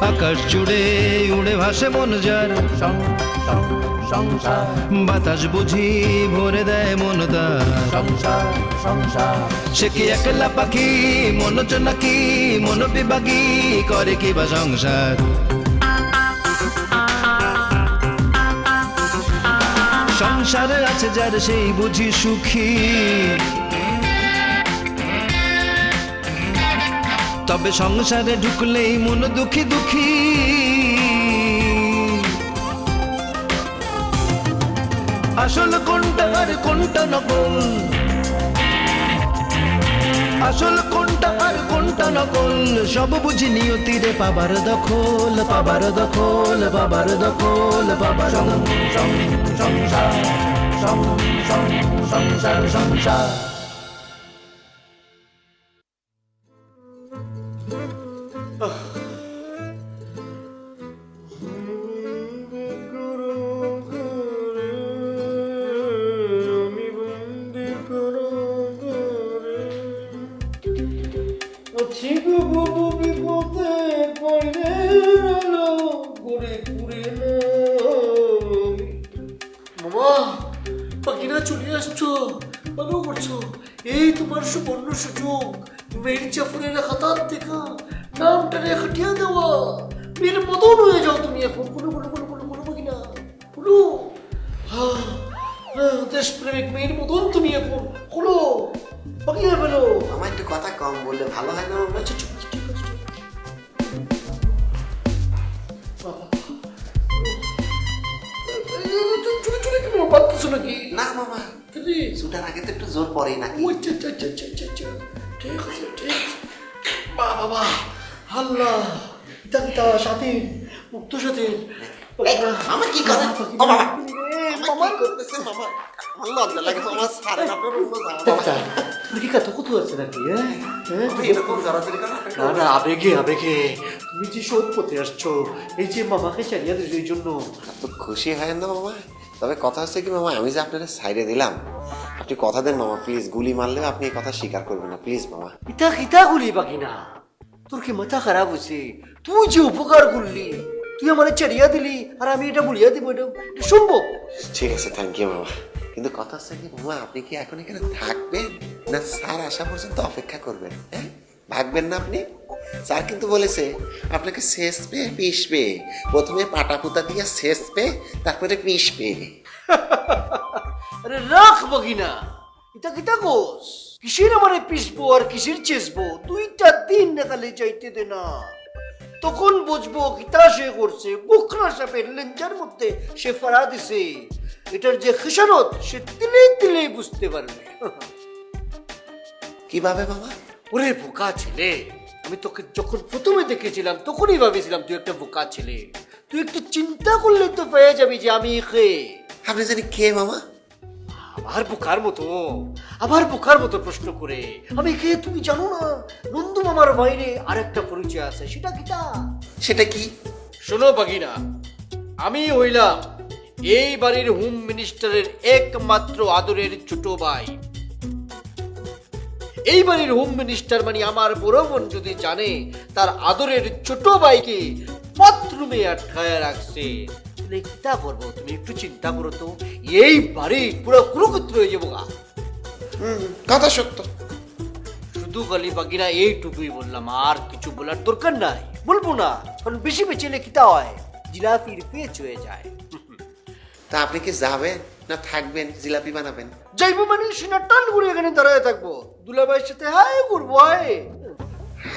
আকাশ জুড়ে উড়ে ভাসে মন যার, সংসার বাতাস বুঝি ভরে দেয় মন তার। সংসার সংসার সে কি একলা পাখি মনোজ নাকি মন বিভাগী করে কি বা সংসার। সংসারে আছে যার সেই বুঝি সুখী, তবে সংসারে ঢুকলেই মন দুঃখী দুঃখী। আসল কোনটা আর কোনটা নকল, আসল কোনটা আর কোনটা নকল, সব বুঝি নিয়তিরে পাবার দখল, পাবার দখল, পাবার দখল, পাবার সংসার সংসার সংসার। মামা পাখিরা চলে আসছো, ভালো করছো। এই তোমার সুবর্ণ সুযোগ, মেয়ের জাফরের খাতার থেকে নামটা খাটিয়ে দেওয়া, মেয়ের মতন হয়ে যাও তুমি এখন। বলো বলো বলো বলো বলো পাখিনা বলো। দেশপ্রেমিক মেয়ের মতন তুমি এখন বলো পাখিনা বলো। আমার একটু কথা কম বললে ভালো হয় না মামা? আচ্ছা চুপ ঠিক আছে। চুলে চুলে কি বাঁধতেছো নাকি? না মামা, ছুটার আগে তো একটু জোর পড়ে নাকি? ঠিক আছে ঠিক আছে। বাবা আল্লাহ, ইতা কিতা সাথী মুক্ত সাথী। মামা কি করেন? ও মামা মামা কি করতেছে মামা? আমার লজ্জা লাগে মামা, ছাড়েন আপনার অন্য যাওয়া। তুমি কি কথা কত আছে নাকি? এরকম জড়াজড়ি করেন? না না, আবেগে আবেগে তুমি যে শোধ পথে আসছো, এই যে মামাকে চালিয়ে দিল এই জন্য। তো খুশি হয় না মামা, তবে কথা হচ্ছে কি মামা, আমি যে আপনারা সাইডে দিলাম, আপনি কথা দেন মামা প্লিজ। গুলি মারলেও আপনি এই কথা স্বীকার করবেন না প্লিজ মামা। ইতা কিতা গুলি বাকি না, তোর কি মাথা খারাপ হয়েছে? তুই যে উপকার করলি, তুই আমার চালিয়ে দিলি, আর আমি এটা বলিয়া দিব, এটা সম্ভব? ঠিক আছে, থ্যাংক ইউ মামা। কিন্তু কথা হচ্ছে কি মামা, আপনি কি এখন এখানে থাকবেন না স্যার আসা পর্যন্ত অপেক্ষা করবেন? হ্যাঁ, ভাগবেন না আপনি? স্যার কিন্তু বলেছে আপনাকে শেষ পেয়ে পিস পেয়ে, প্রথমে পাটা পুতা দিয়ে শেষ পেয়ে তারপরে পিস পেয়ে। আরে রাখ বাগিনা, এটা কিতা কোস? কিসের আমারে পিসবো আর কিসের চেসবো? 2টা দিন নাকালে যাইতে দে না, তখন বুঝবো কিতা সে করছে। বুকরা সাপের লেঞ্জার মধ্যে সে ফাড়া দিছে, এটার যে খেসারত সে তিলে তিলে বুঝতে পারবে। কিভাবে মামা? ওরে বোকা ছেলে, আমি তোকে যখন প্রথমে দেখেছিলাম তখনই ভাবেছিলাম তুই একটা বোকা ছেলে। তুই একটু চিন্তা করলে তো পেয়ে যাবি যে আমি কে। আপনি জানি কে মামা? আবার বোকার মতো প্রশ্ন করে আমি কে তুমি জানো না? নন্দু মামার বাইরে আরেকটা পরিচয় আছে, সেটা কিটা? সেটা কি? শোনো বাগিনা, আমি হইলাম এই বাড়ির হোম মিনিস্টারের একমাত্র আদরের ছোট ভাই। এই বাড়ির হোম মিনিস্টার মানে আমার বড় বোন যদি জানে তার আদরের ছোট ভাইকে বাথরুমে আটকায় রাখছে, তাহলে কিটা করবো? তুমি একটু চিন্তা করো তো, এই বাড়ি পুরো কুরুক্ষেত্র হয়ে যাবো গা। কথা সত্য। শুধু গালি বাগিরা এইটুকুই বললাম, আর কিছু বলার দরকার নাই। বলবো না, কারণ বেশি বেচেলে কিটা হয়, জিলাপির পেচ হয়ে যায়। তা আপনি কি যাবেন না থাকবেন, জিলাপি বানাবেন? যাইবো মানে সিনা টান করে এখানে দাঁড়ায় থাকবো, দুলাভাইয়ের সাথে হাই করবো। হাই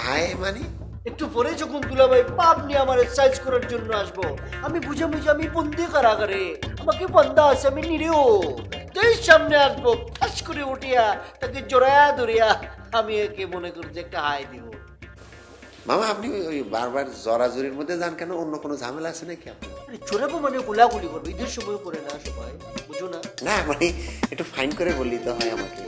হায় মানে? একটু পরে যখন দুলাভাই পাপ নিয়ে আমার এক্সারসাইজ করার জন্য আসবো, আমি বুঝাবুঝি আমি বন্দি কারাগারে, আমাকে বন্ধা আছে, আমি নিরেও যেই সামনে আসবো ঠাস করে উঠিয়া তাকে জড়ায়া ধরিয়া আমি একে মনে করি যে একটা হাই দিব। মামা আপনি ওই বারবার জরাজরির মধ্যে যান কেন? অন্য কোনো ঝামেলা আছে নাকি আপনার? চোরাবো মানে গোলাগুলি করবো, ঈদের সময় করে না সবাই, বুঝো না? না মানে একটু ফাইন করে বললি তো হয় আমাকে।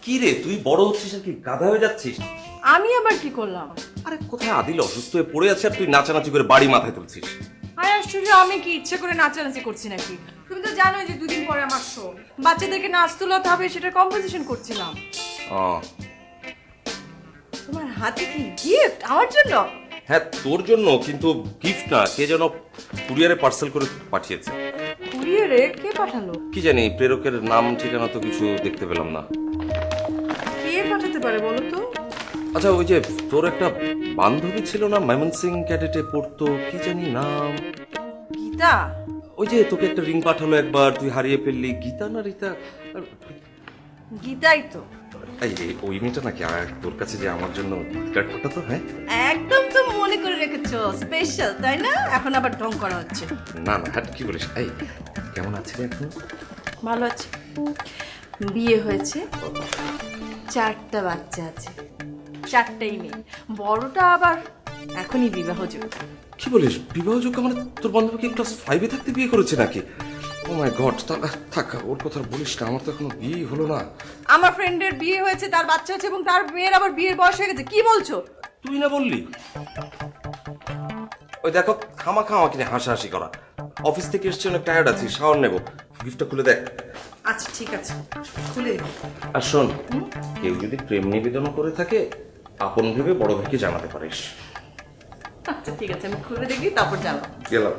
কি রে, তুই বড় হচ্ছিস আর কি গাধা হয়ে যাচ্ছিস? আমি আবার কি করলাম? আরে কোথায় আদিল অসুস্থ হয়ে পড়ে আছে আর তুই নাচানাচি করে বাড়ি মাথায় তুলছিস? আরে আশ্চর্য, আমি কি ইচ্ছে করে নাচানাচি করছি নাকি? তুমি তো জানোই যে দুদিন পরে আমার শো, বাচ্চাদেরকে নাচ তোলাতে হবে, সেটার কম্পোজিশন করছিলাম। তোমার হাতে কি গিফট আমার জন্য? হ্যাঁ তোর জন্য, কিন্তু গিফট না, কে যেন কুরিয়ারে পার্সেল করে পাঠিয়েছে। কুরিয়ারে কে পাঠালো? কি জানি, প্রেরকের নাম ঠিকানা তো কিছু দেখতে পেলাম না। কে পাঠাতে পারে বলো তো? আচ্ছা, ওই যে তোর একটা বান্ধবী ছিল না, ময়মনসিং ক্যাডেটে পড়তো, কি জানি নাম? গীতা? ওই যে তোকে একটা রিং পাঠালো একবার, তুই হারিয়ে ফেললি, গীতা না রীতা? গীতাই তো। এই ওই মেয়েটা নাকি আর তোর কাছে যে আমার জন্য কার্ড পাঠাতো? হ্যাঁ একদম তো মনে করে রেখেছো, স্পেশাল তাই না? এখন আবার ঢং করা হচ্ছে। না না, হ্যাঁ কি বলিস? এই কেমন আছিস এখন? ভালো আছে, বিয়ে হয়েছে, 4টা বাচ্চা আছে, 4টাই মেয়ে। বড়টা আবার এখনই বিবাহযোগ্য। কি বলিস, বিবাহযোগ্য? মানে তোর বান্ধবী কি ক্লাস 5-এ থাকতে বিয়ে করেছে নাকি? ও মাই গড, থাক ওর কথা বলিস না, আমার তো এখনো বিয়ে হলো না। আমার ফ্রেন্ডের বিয়ে হয়েছে, তার বাচ্চা আছে, এবং তার মেয়ের আবার বিয়ের বয়স হয়ে গেছে। কি বলছো? তুই না বললি? ওই দেখো, খামাখা আমাকে নিয়ে হাসাহাসি করা। অফিস থেকে এসছি, অনেক টায়ার্ড আছি, শাওয়ার নেবো। গিফটটা খুলে দেখ। আচ্ছা ঠিক আছে, খুলে দিই। আর শোন, কেউ যদি প্রেম নিবেদন করে থাকে, আপন ভেবে বড় ভাইকে জানাতে পারিস। আচ্ছা ঠিক আছে, আমি খুলে দেখি, তারপর জানাবো। গেলাম।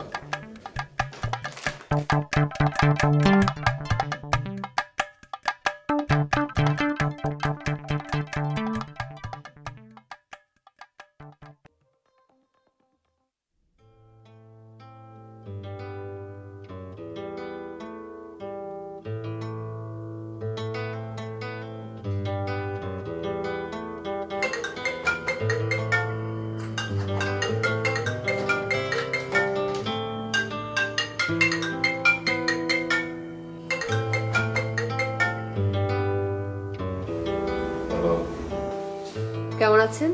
কেমন আছেন?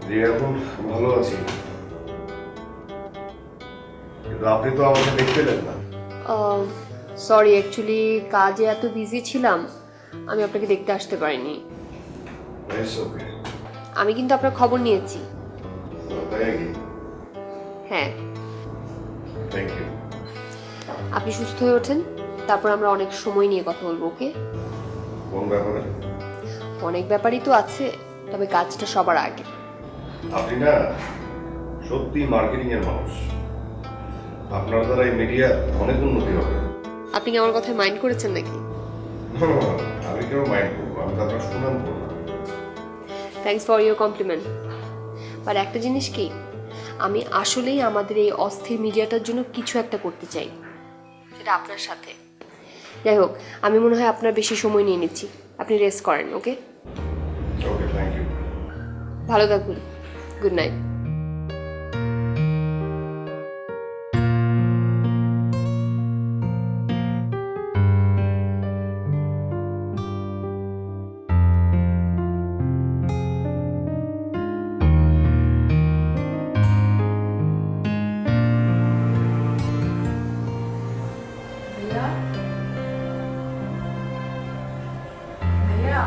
জি এখন ভালো আছি, কিন্তু আপনি তো আমাকে দেখতে পেলেন না। সরি, অ্যাকচুয়ালি কাজে এত বিজি ছিলাম, আমি আপনাকে দেখতে আসতে পারিনি। It's okay. আমি কিন্তু আপনার খবর নিয়েছি। তাই নাকি? হ্যাঁ, থ্যাংক ইউ। আপনি সুস্থ হয়ে ওঠেন, তারপর আমরা অনেক সময় নিয়ে কথা বলবো, ওকে? কোন ব্যাপারে? অনেক ব্যাপারই তো আছে, তবে কাজটা সবার আগে। আপনি না সত্যি মার্কেটিং এর মানুষ, আপনার দ্বারা এই মিডিয়ার অনেক উন্নতি হবে। আপনি কি আমার কথায় মাইন্ড করেছেন নাকি? আমি কেন মাইন্ড করবো, আমি তো আপনার সুনাম করবো। Thanks for your compliment. But একটা জিনিস কি, আমি আসলেই আমাদের এই অস্থির মিডিয়াটার জন্য কিছু একটা করতে চাই, সেটা আপনার সাথে। যাই হোক, আমি মনে হয় আপনার বেশি সময় নিয়ে নিচ্ছি, আপনি রেস্ট করেন, ওকে? ওকে, থ্যাংক ইউ। ভালো থাকুন, গুড নাইট। ভাইয়া, ভাইয়া,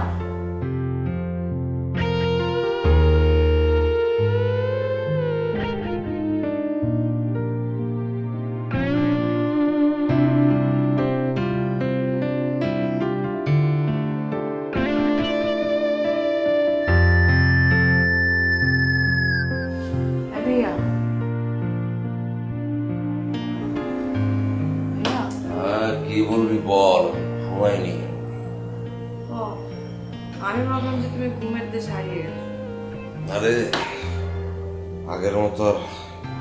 ভাইয়া, ভাইয়া। কি বলবি বল, সময় নেই। ও, আমি ভাবলাম যে তুমি ঘুমের দেশে হারিয়ে গেছো। আরে আগের মতো আর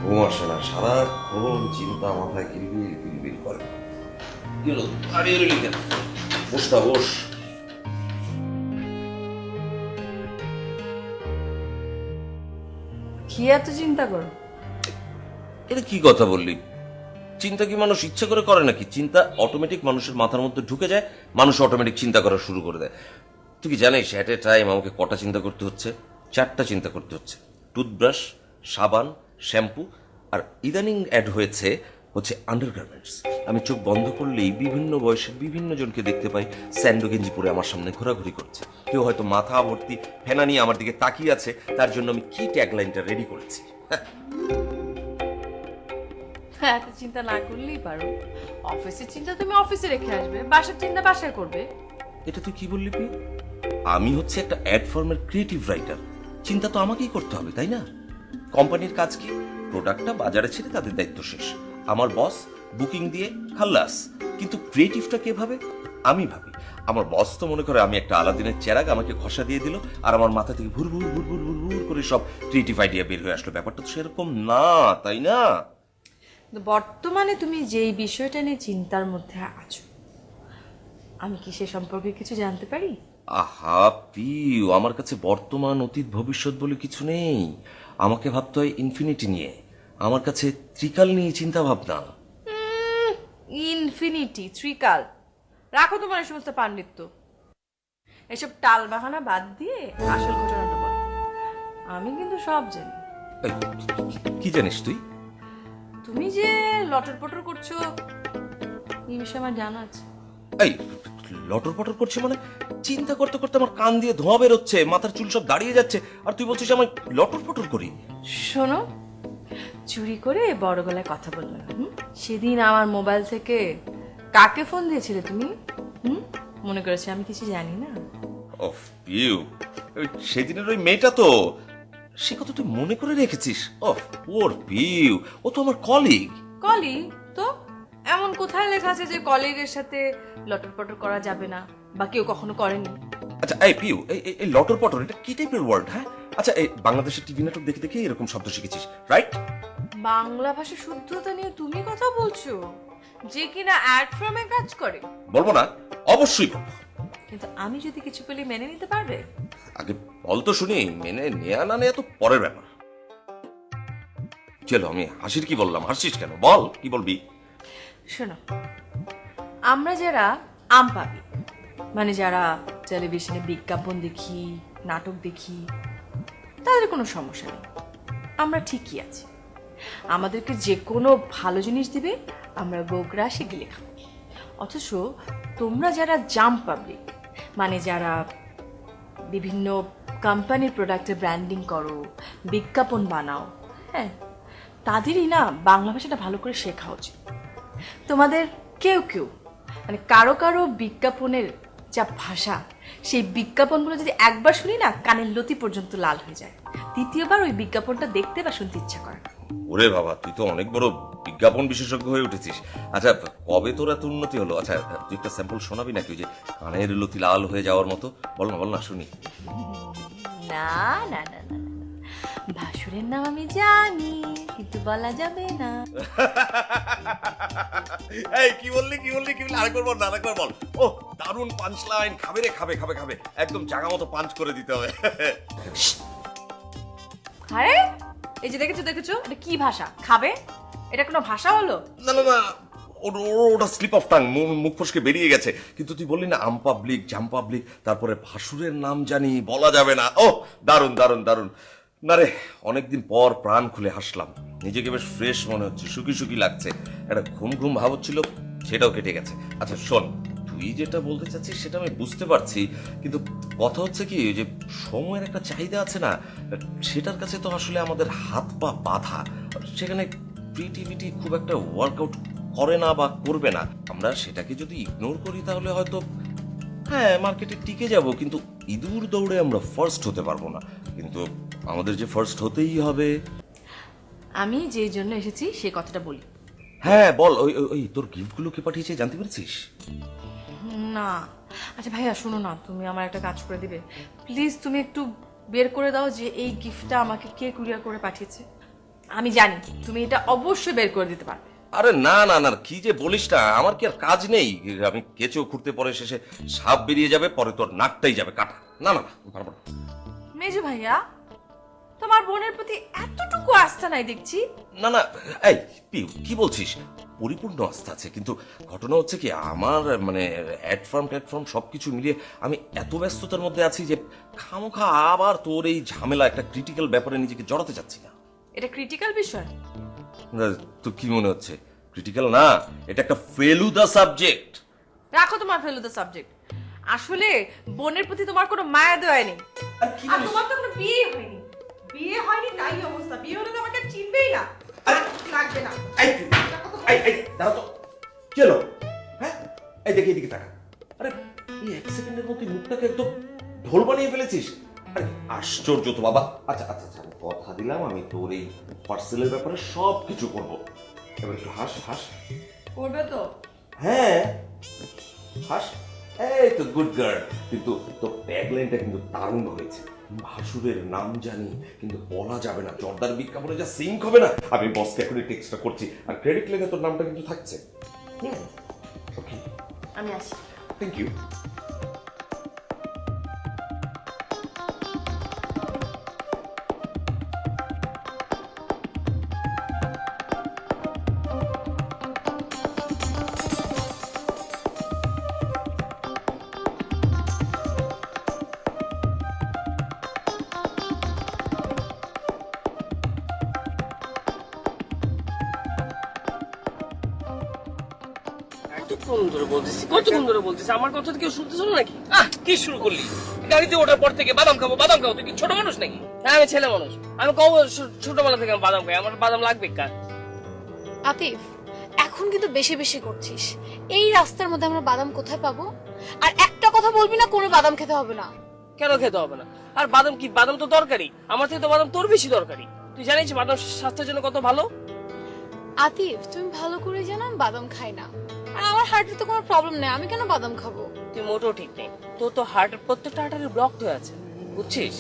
ঘুম আসে না, সারাক্ষণ চিন্তা মাথায় কিলবিল কিলবিল করে। কি হলো, দাঁড়িয়ে রইলি কেন? বস না, বস। কি এত চিন্তা করো? এটা কি কথা বললি? চিন্তা কি মানুষ ইচ্ছে করে করে নাকি? চিন্তা অটোমেটিক মানুষের মাথার মধ্যে ঢুকে যায়, মানুষ অটোমেটিক চিন্তা করা শুরু করে দেয়। তুই কি জানিস অ্যাট এ টাইম আমাকে কটা চিন্তা করতে হচ্ছে? 4টা চিন্তা করতে হচ্ছে। টুথব্রাশ, সাবান, শ্যাম্পু, আর ইদানিং অ্যাড হয়েছে আন্ডারগার্মেন্টস। আমি চোখ বন্ধ করলেই বিভিন্ন বয়সের বিভিন্ন জনকে দেখতে পাই স্যান্ডো গেঞ্জি পরে আমার সামনে ঘোরাঘুরি করছে। কেউ হয়তো মাথা ভর্তি ফেনা নিয়ে আমার দিকে তাকিয়ে আছে, তার জন্য আমি কি ট্যাগলাইনটা রেডি করেছি। এত চিন্তা না করলেই পারো। অফিসের চিন্তা তুমি অফিসে রেখে আসবে, বাসার চিন্তা বাসায় করবে। এটা তুই কি বললি পি? আমি হচ্ছে একটা অ্যাড ফার্মের ক্রিয়েটিভ রাইটার, চিন্তা তো আমাকেই করতে হবে, তাই না? কোম্পানির কাজ কি? প্রোডাক্টটা বাজারে ছেড়ে তাদের দায়িত্ব শেষ। আমার বস বুকিং দিয়ে খাল্লাস। কিন্তু ক্রিয়েটিভটা কে ভাবে? আমি ভাবি। আমার বস তো মনে করে আমি একটা আলাদিনের চেরাগ, আমাকে ঘষা দিয়ে দিল আর আমার মাথা থেকে ভুর ভুর ভুর ভুর ভুর ভুর করে সব ক্রিয়েটিভ আইডিয়া বের হয়ে আসলো। ব্যাপারটা তো সেরকম না, তাই না? কিন্তু বর্তমানে তুমি যেই বিষয়টা নিয়ে চিন্তার মধ্যে আছো, আমি কি সে সম্পর্কে কিছু জানতে পারি? আহা পিউ, আমার কাছে বর্তমান অতীত ভবিষ্যৎ বলে কিছু নেই। আমাকে ভাবতে হয় ইনফিনিটি নিয়ে। আমার কাছে ত্রিকাল নিয়ে চিন্তা ভাবনা। ইনফিনিটি, ত্রিকাল, রাখো তোমার এই সমস্ত পাণ্ডিত্য। এসব টাল বাহানা বাদ দিয়ে আসল ঘটনাটা বল। আমি কিন্তু সব জানি। এই, কি জানিস তুই? তুমি যে লটর পটর করছো এই বিষয়ে আমার জানা আছে। এই লটর পটর করছে মানে? চিন্তা করতে করতে আমার কান দিয়ে ধোঁয়া বেরোচ্ছে, মাথার চুল সব দাঁড়িয়ে যাচ্ছে, আর তুই বলছিস আমি লটর পটর করি? শোনো, চুরি করে বড় গলায় কথা বলবে না। সেদিন আমার মোবাইল থেকে কাকে ফোন দিয়েছিলে তুমি? মনে করেছে আমি কিছু জানি না? ওফ পিউ, ওই সেদিনের ওই মেয়েটা তো, সে কথা তুই মনে করে রেখেছিস? ওফ ওর পিউ, ও তো আমার কলিগ। কলিগ তো? এমন কোথায় লেখা আছে যে কলিগের সাথে লটর পটর করা যাবে না, বা কেউ কখনো করেনি? আচ্ছা এই পিউ, এই লটর পটর এটা কি টাইপের ওয়ার্ড? হ্যাঁ আচ্ছা, এই বাংলাদেশের টিভি নাটক দেখে দেখে এরকম শব্দ শিখেছিস, রাইট? বাংলা ভাষা শুদ্ধতা নিয়ে তুমি কথা বলছো, যে কিনা অ্যাড ফার্মে কাজ করে? বলবো না? অবশ্যই বলবো। কিন্তু আমি যদি কিছু বলি মেনে নিতে পারবে? আগে বল তো শুনি, মেনে নেয়া না নেয়া তো পরের ব্যাপার। চলো, আমি হাসির কি বললাম? হাসিস কেন? বল কি বলবি। শোনো, আমরা যারা আম পাবলিক, মানে যারা টেলিভিশনে বিজ্ঞাপন দেখি, নাটক দেখি, তাদের কোনো সমস্যা নেই, আমরা ঠিকই আছি। আমাদেরকে যে কোনো ভালো জিনিস দিবে, আমরা গোগ্রাসে গিলে খাবো। অথচ তোমরা যারা জাম পাবলিক, মানে যারা বিভিন্ন কোম্পানির প্রোডাক্টের ব্র্যান্ডিং করো, বিজ্ঞাপন বানাও, হ্যাঁ, তাদেরই না বাংলা ভাষাটা ভালো করে শেখা উচিত। তোমাদের কেউ কেউ, মানে কারো কারো বিজ্ঞাপনের যা ভাষা, সেই বিজ্ঞাপনগুলো যদি একবার শুনি না, কানের লতি পর্যন্ত লাল হয়ে যায়। দ্বিতীয়বার ওই বিজ্ঞাপনটা দেখতে বা শুনতে ইচ্ছা করে না। ওরে বাবা, তুই তো অনেক বড় বিজ্ঞাপন বিশেষজ্ঞ হয়ে উঠেছিস। আচ্ছা, কবে তোর এত উন্নতি হলো? আচ্ছা, তুই একটা স্যাম্পল শোনাবি নাকি, ওই যে কানের লতি লাল হয়ে যাওয়ার মতো? বল না, বল না, শুনি। না না না না, ভাসুরের নাম আমি জানি, কিন্তু বলা যাবে না। এই কি বললি, কি বললি, কি বললি? আরেকবার বল না, আরেকবার বল। ও দারুণ পাঞ্চ লাইন। খাবে রে, খাবে খাবে খাবে, একদম জায়গা মতো পাঞ্চ করে দিতে হবে। আরে এই যে দেখেছো দেখেছো, এটা কি ভাষা? খাবে? এটা কোনো ভাষা হলো? না না না, ওটা স্লিপ অফ টাং, মুখ ফসকে বেরিয়ে গেছে। কিন্তু তুই বললি না আম পাবলিক, জাম পাবলিক, তারপরে ভাসুরের নাম জানি, বলা যাবে না। ও দারুণ দারুণ দারুণ। না রে, অনেকদিন পর প্রাণ খুলে হাসলাম, নিজেকে বেশ ফ্রেশ মনে হচ্ছে, সুখী সুখী লাগছে। একটা ঘুম ঘুম ভাব হচ্ছিল, সেটাও কেটে গেছে। আচ্ছা শোন, তুই যেটা বলতে চাচ্ছিস সেটা আমি বুঝতে পারছি, কিন্তু কথা হচ্ছে কি, ওই যে সময়ের একটা চাহিদা আছে না, সেটার কাছে তো আসলে আমাদের হাত পা বাঁধা। সেখানে ক্রিয়েটিভিটি খুব একটা ওয়ার্কআউট করে না বা করবে না। আমরা সেটাকে যদি ইগনোর করি তাহলে হয়তো হ্যাঁ মার্কেটে টিকে যাব, কিন্তু ইঁদুর দৌড়ে আমরা ফার্স্ট হতে পারবো না। কিন্তু আমাদের যে ফার্স্ট হতেই হবে। আমি যেই জন্য এসেছি সে কথাটা বলি। হ্যাঁ বল, ওই ওই তোর গিফটগুলো কে পাঠিয়েছে জানতে পেরেছিস? না, আচ্ছা ভাইয়া শোনো না, তুমি আমার একটা কাজ করে দিবে প্লিজ? তুমি একটু বের করে দাও যে এই গিফটটা আমাকে কে কুরিয়ার করে পাঠিয়েছে। আমি জানি তুমি এটা অবশ্যই বের করে দিতে পারবে। আরে না না না, কি যে বলিস না, আমার কি আর কাজ নেই? আমি কেঁচো খুঁড়তে পরে শেষে সাপ বেরিয়ে যাবে, পরে তোর নাকটাই যাবে কাটা। না না না, পারবো না। মেজু ভাইয়া, তোমার বোনের প্রতি এতটুকু আস্থা নাই দেখছি। না না, এই পিউ কি বলছিস? পরিপূর্ণ আস্থা আছে, কিন্তু ঘটনা হচ্ছে কি, আমার মানে অ্যাড ফার্ম সবকিছু মিলিয়ে আমি এত ব্যস্ততার মধ্যে আছি যে খামোখা আবার তোর এই ঝামেলা, একটা ক্রিটিক্যাল ব্যাপারে নিজেকে জড়াতে চাচ্ছি না। এটা ক্রিটিক্যাল বিষয়? তো কি মনে হচ্ছে ক্রিটিক্যাল না? এটা একটা ফেলুদা সাবজেক্ট। রাখো তোমার ফেলুদা সাবজেক্ট। আসলে বোনের প্রতি তোমার কোনো মায়া দেওয়া নেই। আর তোমার তো কোনো বিয়ে হয়নি। বিয়ে হয়নি তাই অবস্থা। বিয়ে হলে তো আমাকে চিনবেই না। লাগবে না। ঢোল বানিয়ে ফেলেছিস? আরে আশ্চর্য তো বাবা। আচ্ছা আচ্ছা আচ্ছা, আমি কথা দিলাম আমি তোর এই পার্সেলের ব্যাপারে সব কিছু করবো। এবার একটু হাস হাস। করবে তো? হ্যাঁ হাস। এই তো গুড গার্ল। কিন্তু তোর ট্যাগলাইনটা কিন্তু দারুণ হয়েছে। ভাসুরের নাম জানি কিন্তু বলা যাবে না, জর্দার বিজ্ঞাপনে যা সিঙ্ক হবে না। আমি বসকে এখনই টেক্সটটা করছি, আর ক্রেডিট লেগে তোর নামটা কিন্তু থাকছে। ওকে, আমি আসি। Thank you. কতক্ষণ ধরে বলতেছি আমার কথা তো কেউ শুনতেছ না নাকি? কি শুরু করলি? গাড়িতে ওঠার পর থেকে বাদাম খাবো বাদাম খাবো, তুই কি ছোট মানুষ নাকি? হ্যাঁ আমি ছেলে মানুষ, আমি কব ছোটবেলা থেকে আমি বাদাম খাই, আমার বাদাম লাগবে কার? আতিফ, এখন কিন্তু বেশি বেশি করছিস। এই রাস্তার মধ্যে আমরা বাদাম কোথায় পাবো? আর একটা কথা বলবি না কোনো বাদাম খেতে হবে না। কেন খেতে হবে না? আর বাদাম কি, বাদাম তো দরকারি, আমার থেকে তো বাদাম তোর বেশি দরকারি। তুই জানিস বাদাম স্বাস্থ্যের জন্য কত ভালো? আতিফ, তুমি ভালো করে জানো আমি বাদাম খাই না, আর আমার হার্টের তো কোনো প্রবলেম নেই, আমি কেন বাদাম খাবো? তুই মোটেও ঠিক নেই, তোর তো হার্টের প্রত্যেকটা আর্টারি ব্লক হয়ে আছে, বুঝছিস?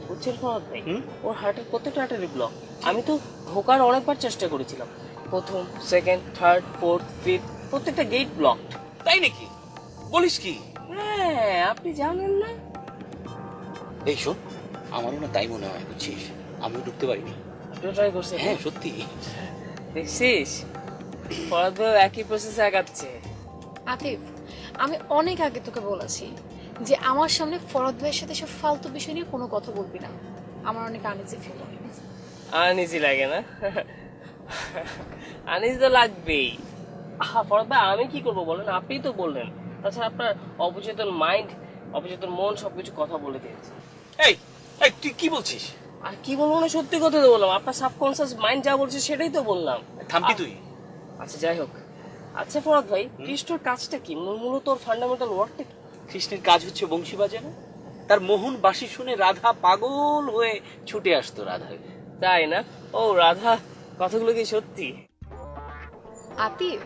বুঝছিস ফরহাদ ভাই, ওর হার্টের প্রত্যেকটা আর্টারি ব্লক। আমি তো ঢোকার অনেকবার চেষ্টা করেছিলাম, প্রথম, সেকেন্ড, থার্ড, ফোর্থ, ফিফথ, প্রত্যেকটা গেট ব্লক। তাই নাকি? বলিস কি? হ্যাঁ, আপনি জানেন না? এই শোন, আমারও না তাই মনে হয়, বুঝছিস, আমিও ঢুকতে পারিনি। আপনিও ট্রাই করছেন? হ্যাঁ সত্যি। দেখছিস ফরহাদ ভাই একই প্রসেসে আগাচ্ছে। আতিফ, আমি অনেক আগে তোকে বলেছি যে আমার সামনে ফরহাদ ভাইয়ের সাথে সব ফালতু বিষয় নিয়ে কোনো কথা বলবি না, আমার অনেক আনইজি ফিল হয়। আনইজি লাগে না? আনইজি তো লাগবেই। ফরহাদ ভাই আমি কি করবো বলেন, আপনিই তো বললেন। তাছাড়া আপনার অবচেতন মাইন্ড, অবচেতন মন সবকিছু কথা বলে দিয়েছে। এই এই তুই কি বলছিস? আর কি বলবো না, সত্যি কথা তো বললাম। আপনার সাবকনসিয়াস মাইন্ড যা বলছে সেটাই তো বললাম। থামবি তুই? আচ্ছা যাই হোক। আচ্ছা ফরহাদ ভাই, কৃষ্ণর কাজটা কি, মূলত ওর ফান্ডামেন্টাল ওয়ার্কটা কি? কৃষ্ণের কাজ হচ্ছে বংশী বাজানো। তার মোহন বাঁশি শুনে রাধা পাগল হয়ে ছুটে আসতো রাধা। তাই না? ও রাধা, কথাগুলো কি সত্যি? আতিফ,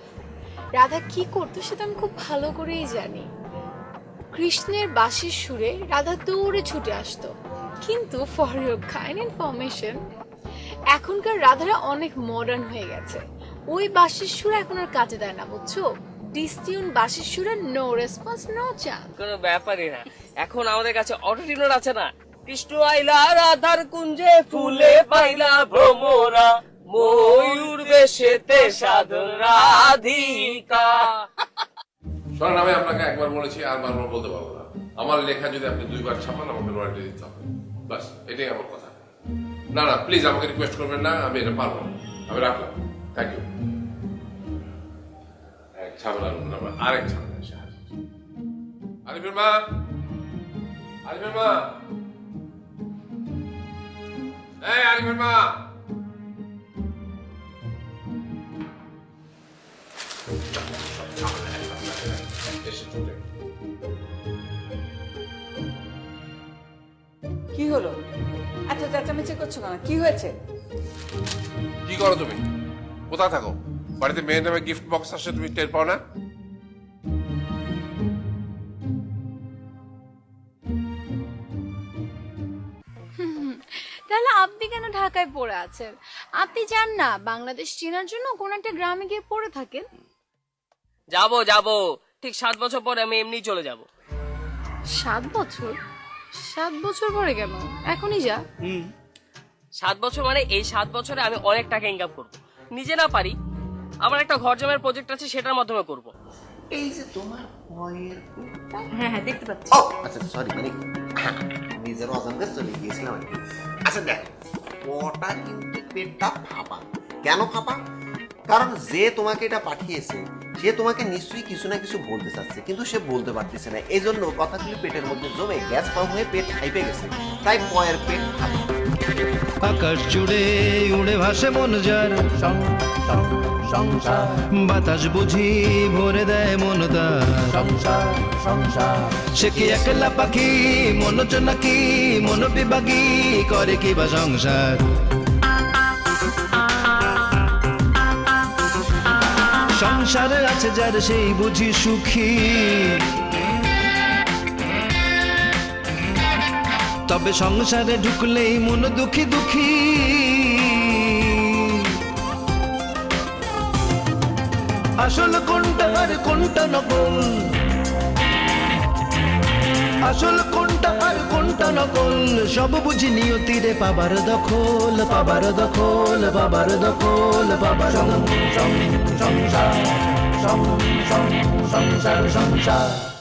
রাধা কি করতো সেটা আমি খুব ভালো করেই জানি। কৃষ্ণের বাঁশির সুরে রাধা দৌড়ে ছুটে আসতো। কিন্তু ফর ইউর কাইন্ড ইনফরমেশন, এখনকার রাধারা অনেক মডার্ন হয়ে গেছে। ওই বাঁশির সুর এখন আর কাজে দেয় না, বুঝছো? ডিসটিউন বাঁশির সুরে নো রেসপন্স, নো চান্স। কোনো ব্যাপারই না, এখন আমাদের কাছে অটোটিউনার আছে না? কৃষ্ণ আইলা রাধার কুঞ্জে, ফুলে পাইলা ভ্রমরা, ময়ূর বেশেতে সাধন রাধিকা। শোনেন, আমি আপনাকে একবার বলেছি আর বারবার বলতে পারবো না। আমার লেখা যদি আপনি 2 বার ছাপান আমাকে রয়্যালটি দিতে হবে, বাস এটাই আমার কথা। না না প্লিজ আমাকে রিকোয়েস্ট করবেন না, আমি এটা পারবো না। আমি রাখলাম, থ্যাংক ইউ। এক ঝামেলার উপর আরেক ঝামেলা এসে হাজির। আরিফের মা, আরিফের মা, এই আরিফের মা। কি হলো? এত চেঁচামেচি করছো কেন? কি হয়েছে? কি করো তুমি? কোথায় থাকো? বাড়িতে মেয়ের নামে গিফট বক্স আসে, তুমি টের পাও না? তাহলে আপনি কেন ঢাকায় পড়ে আছেন? আপনি যান না বাংলাদেশ চেনার জন্য কোন একটা গ্রামে গিয়ে পড়ে থাকেন। যাবো যাবো, ঠিক 7 বছর পরে আমি এমনি চলে যাব। 7 বছর? 7 বছর পরে কেন? এখনই যা। 7 বছর মানে এই 7 বছরে আমি অনেক টাকা ইনকাম করব। নিজে না পারি, আমার একটা ঘর জমের প্রজেক্ট আছে, সেটার মাধ্যমে করব। এই যে তোমার ভয়ের হ্যাঁ হ্যাঁ দেখতে পাচ্ছি। আচ্ছা সরি, মানে নিজের অজান্তে চলে গিয়েছিলাম আর কি। আচ্ছা দেখ, ওটা কিন্তু পেটটা ফাঁপা। কেন ফাঁপা? কারণ যে তোমাকে এটা পাঠিয়েছে সে তোমাকে নিশ্চয়ই কিছু না কিছু বলতে চাচ্ছে, কিন্তু সে বলতে পারতেছে না। এই জন্য কথাগুলি পেটের মধ্যে জমে গ্যাস ফর্ম হয়ে পেট ফাইপে গেছে, তাই পয়ের পেট ফাঁপা। আকাশ জুড়ে উড়ে ভাসে মন যার, সং সং সংসার বাতাস বুঝি ভরে দেয় মন তার সংসার সংসার সে কি একলা পাখি মন নাকি মন বিভাগী করে কি বা সংসার সংসারে আছে যার সেই বুঝি সুখী তবে সংসারে ঢুকলেই মন দুঃখী দুঃখী আসল কোনটা আর কোনটা নকল আসল কোনটা আর কোনটা নকল সব বুঝি নিয়তিরে পাবার দখল পাবার দখল পাবার দখল পাবার দখল সংসার সংসার সংসার